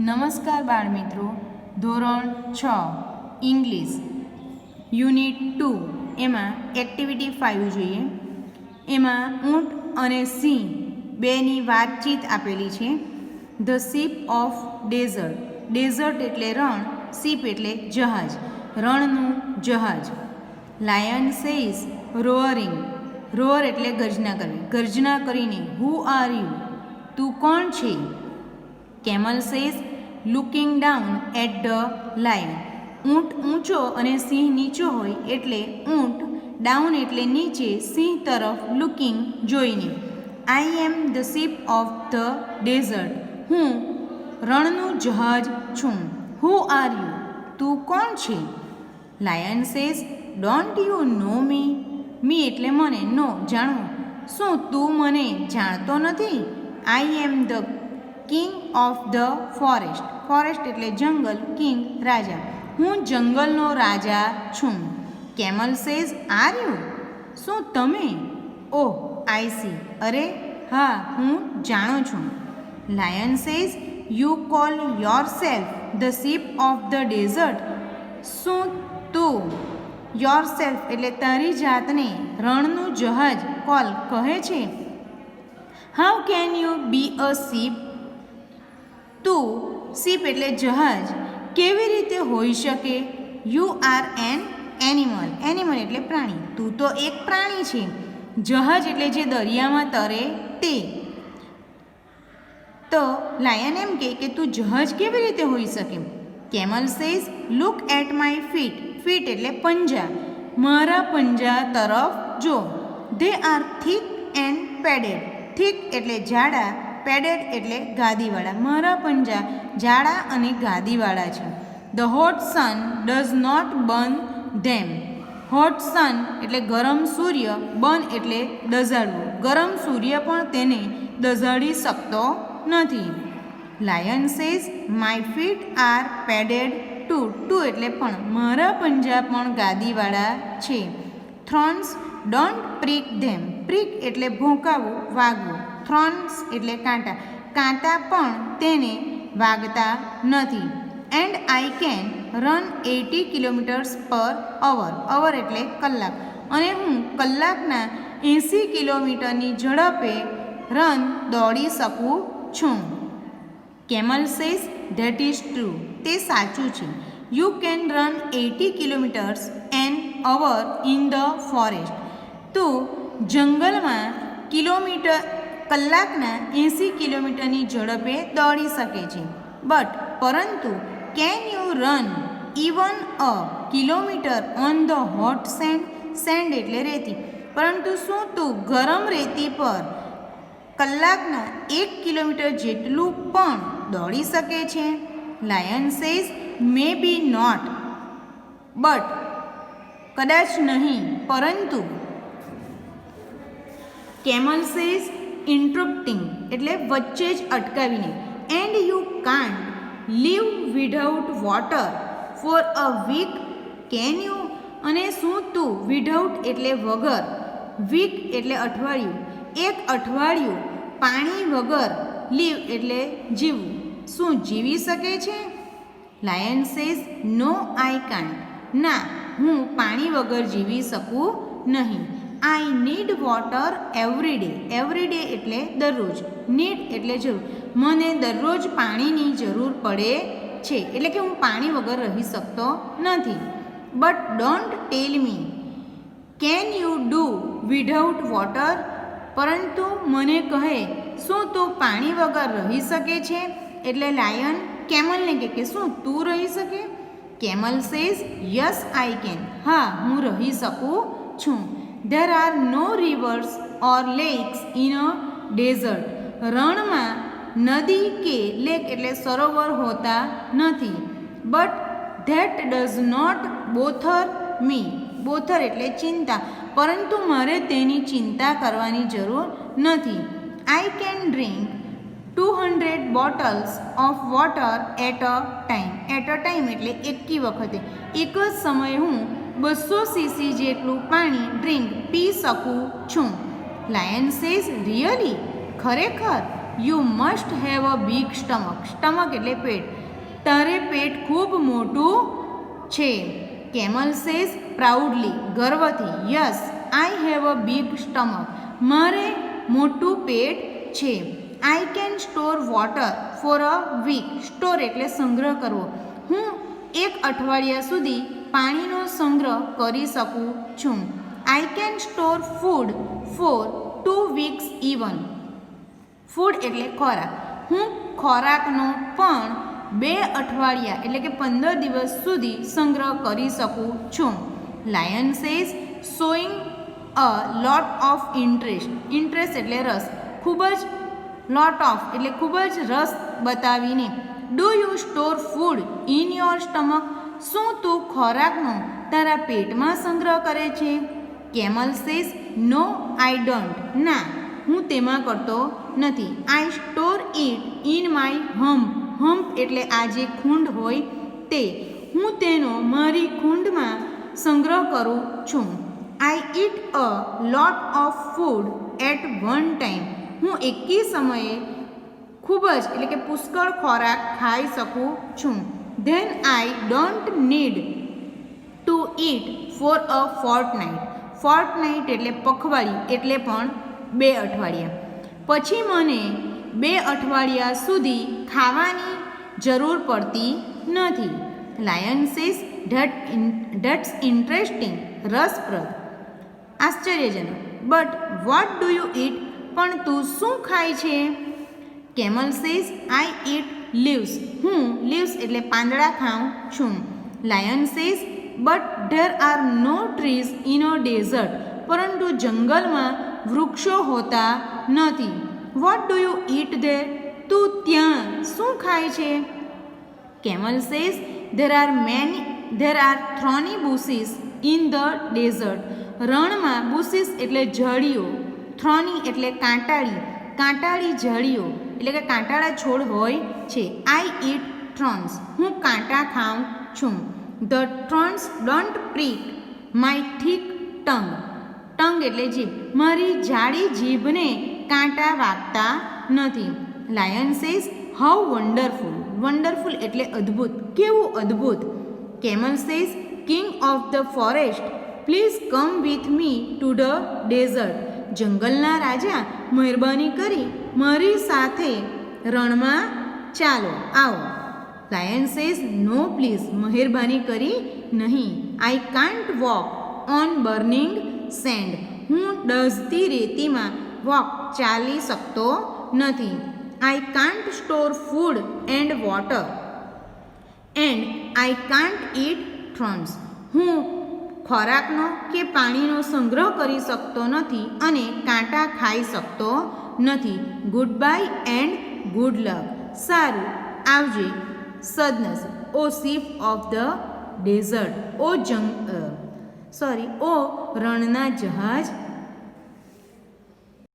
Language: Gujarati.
નમસ્કાર બાળમિત્રો, ધોરણ 6 ઇંગ્લિશ યુનિટ 2 એમાં એક્ટિવિટી 5 જોઈએ. એમાં ઊંટ અને સિંહ બેની વાતચીત આપેલી છે. The ship of desert. Desert એટલે રણ, શીપ એટલે જહાજ, રણનું જહાજ. Lion says રોઅરિંગ. રોઅર એટલે ગર્જના કરવી, ગર્જના કરીને હુ આર યુ, તું કોણ છે. Camel says looking down at the lion. ઊંટ ઊંચો અને સિંહ નીચો હોય એટલે ઊંટ ડાઉન એટલે નીચે, સિંહ તરફ લુકિંગ જોઈને. I am the ship of the desert. હું રણનું જહાજ છું. હુ આર યુ, તું કોણ છે. Lion says don't you know me. Me એટલે મને, નો જાણવું. શું તું મને જાણતો નથી. I am the king of the forest. Forest એટલે જંગલ, કિંગ રાજા. હું જંગલનો રાજા છું. Camel says are you. શું તમે. Oh I see. અરે હા, હું જાણું છું. Lion says you call yourself the ship of the desert. શું તું યોર સેલ્ફ એટલે તારી જાતને રણનું જહાજ કોલ કહે છે. How can you be a ship. તું શીપ એટલે જહાજ કેવી રીતે હોઈ શકે. You are an animal. Animal એટલે પ્રાણી, તું તો એક પ્રાણી છે. જહાજ એટલે જે દરિયામાં તરે તે. તો લાયન એમ કે તું જહાજ કેવી રીતે હોઈ શકે. Camel says look at my feet. Feet એટલે પંજા, મારા પંજા તરફ જો. They are thick and padded. Thick એટલે જાડા, પેડેડ એટલે ગાદીવાળા. મારા પંજા જાડા અને ગાદીવાળા છે. The hot sun does not burn them. Hot sun એટલે ગરમ સૂર્ય, બર્ન એટલે દઝાડવું. ગરમ સૂર્ય પણ તેને દઝાડી શકતો નથી. Lion says my feet are padded too. Too એટલે પણ, મારા પંજા પણ ગાદીવાળા છે. Thorns don't prick them. Prick એટલે ભોંકાવું, વાગવું. થ્રોન્સ એટલે કાંટા, કાંટા પણ તેને વાગતા નથી. And I can run 80 kilometres પર અવર. અવર એટલે કલાક. અને હું કલાકના 80 કિલોમીટરની ઝડપે દોડી શકું છું. Camel says that is true. તે સાચું છે. You can run 80 kilometres an hour in the forest. તું જંગલમાં કલાકના 80 કિલોમીટરની ઝડપે દોડી શકે છે. બટ પરંતુ can you run even a kilometre on the hot send. Send એટલે રેતી. પરંતુ શું તું ગરમ રેતી પર કલાકના 1 કિલોમીટર જેટલું પણ દોડી શકે છે. Lion says maybe not. But કદાચ નહીં, પરંતુ. કેમલ સેઝ ઇન્ટરપ્ટિંગ એટલે વચ્ચે જ અટકાવીને. And you can't live without water for a week. Can you. અને શું તું વિધાઉટ એટલે વગર, વીક એટલે અઠવાડિયું, એક અઠવાડિયું પાણી વગર, લીવ એટલે જીવવું, શું જીવી શકે છે. Lion says no I can't. ના, હું પાણી વગર જીવી શકું નહીં. I need water every day. Every day એટલે દરરોજ, નીડ એટલે જરૂર. મને દરરોજ પાણીની જરૂર પડે છે, એટલે કે હું પાણી વગર રહી શકતો નથી. But don't tell me can you do without water. પરંતુ મને કહે, શું તું પાણી વગર રહી શકે છે. એટલે લાયન કેમલને કે શું તું રહી શકે. Camel says yes I can. હા, હું રહી શકું છું. There are no rivers or lakes in a desert. રણમાં નદી કે લેક એટલે સરોવર હોતા નથી. But that does not bother me. Bother એટલે ચિંતા, પરંતુ મારે તેની ચિંતા કરવાની જરૂર નથી. I can drink 200 bottles of water at a time. At a time એટલે એકી વખતે, એક જ સમયે હું 200 સીસી જેટલું પાણી પી શકું છું. Lion says really. ખરેખર. You must have a big stomach. Stomach એટલે પેટ. તારે પેટ ખૂબ મોટું છે. કેમલ સેઝ પ્રાઉડલી, ગર્વથી, yes I have a big stomach. મારે મોટું પેટ છે. I can store water for a week. Store એટલે સંગ્રહ કરવો. હું એક અઠવાડિયા સુધી પાણીનો સંગ્રહ કરી શકું છું. આઈ can store food for 2 weeks even. Food એટલે ખોરાક. હું ખોરાકનો પણ 2 અઠવાડિયા એટલે કે 15 દિવસ સુધી સંગ્રહ કરી શકું છું. Lion says showing a lot of interest. Interest એટલે રસ. ખૂબ જ લોટ ઓફ એટલે ખૂબ જ રસ બતાવીને. Do you store food in your stomach. શું તું ખોરાકનો તારા પેટમાં સંગ્રહ કરે છે? Camel says no I don't. ના, હું તેમાં કરતો નથી. I store it in my hump. Hump એટલે આ જે ખૂંડ હોય તે. હું તેનો મારી ખૂંડમાં સંગ્રહ કરું છું. I eat a lot of food at one time. હું એકી સમયે ખૂબ જ એટલે કે પુષ્કળ ખોરાક ખાઈ શકું છું. Than I don't need to it for a Fortnite. Fortnite એટલે પખવાડિયું એટલે પણ 2 અઠવાડિયા. પછી મને 2 અઠવાડિયા સુધી ખાવાની જરૂર પડતી નથી. Lion says that's interesting. રસપ્રદ, આશ્ચર્યજનક. But what do you eat. પણ તું શું ખાય છે? Camel says I eat leaves. હું લીવ્સ એટલે પાંદડા ખાઉં છું. Lion says but there are no trees in a desert. પરંતુ જંગલમાં વૃક્ષો હોતા નથી. What do you eat there. તું ત્યાં શું ખાય છે? Camel says there are thorny bushes in the desert. રણમાં બુશીસ એટલે ઝાડીઓ. થ્રોની એટલે કાંટાળી. કાંટાળી ઝાડીઓ એટલે કે કાંટાળા છોડ હોય છે. I eat thorns. હું કાંટા ખાઉં છું. The thorns don't prick my thick tongue. Tongue એટલે જીભ. મારી જાડી જીભને કાંટા વાગતા નથી. Lion says how wonderful. Wonderful એટલે અદ્ભુત. કેવું અદ્ભુત. Camel says king of the forest please come with me to the desert. જંગલના રાજા, મહેરબાની કરી મારી સાથે રણમાં ચાલો, આવો. Lion says no please. મહેરબાની કરી નહીં. I can't walk on burning send. હું ડઝતી રેતીમાં ચાલી શકતો નથી. I can't store food and water and I can't it thorns. હું ખોરાકનો કે પાણીનો સંગ્રહ કરી શકતો નથી અને કાંટા ખાઈ શકતો નથી. Good bye and good luck. સારું, આવજે સદનસીબ. ઓ શિપ ઓફ ધ ડેઝર્ટ. ઓ રણના જહાજ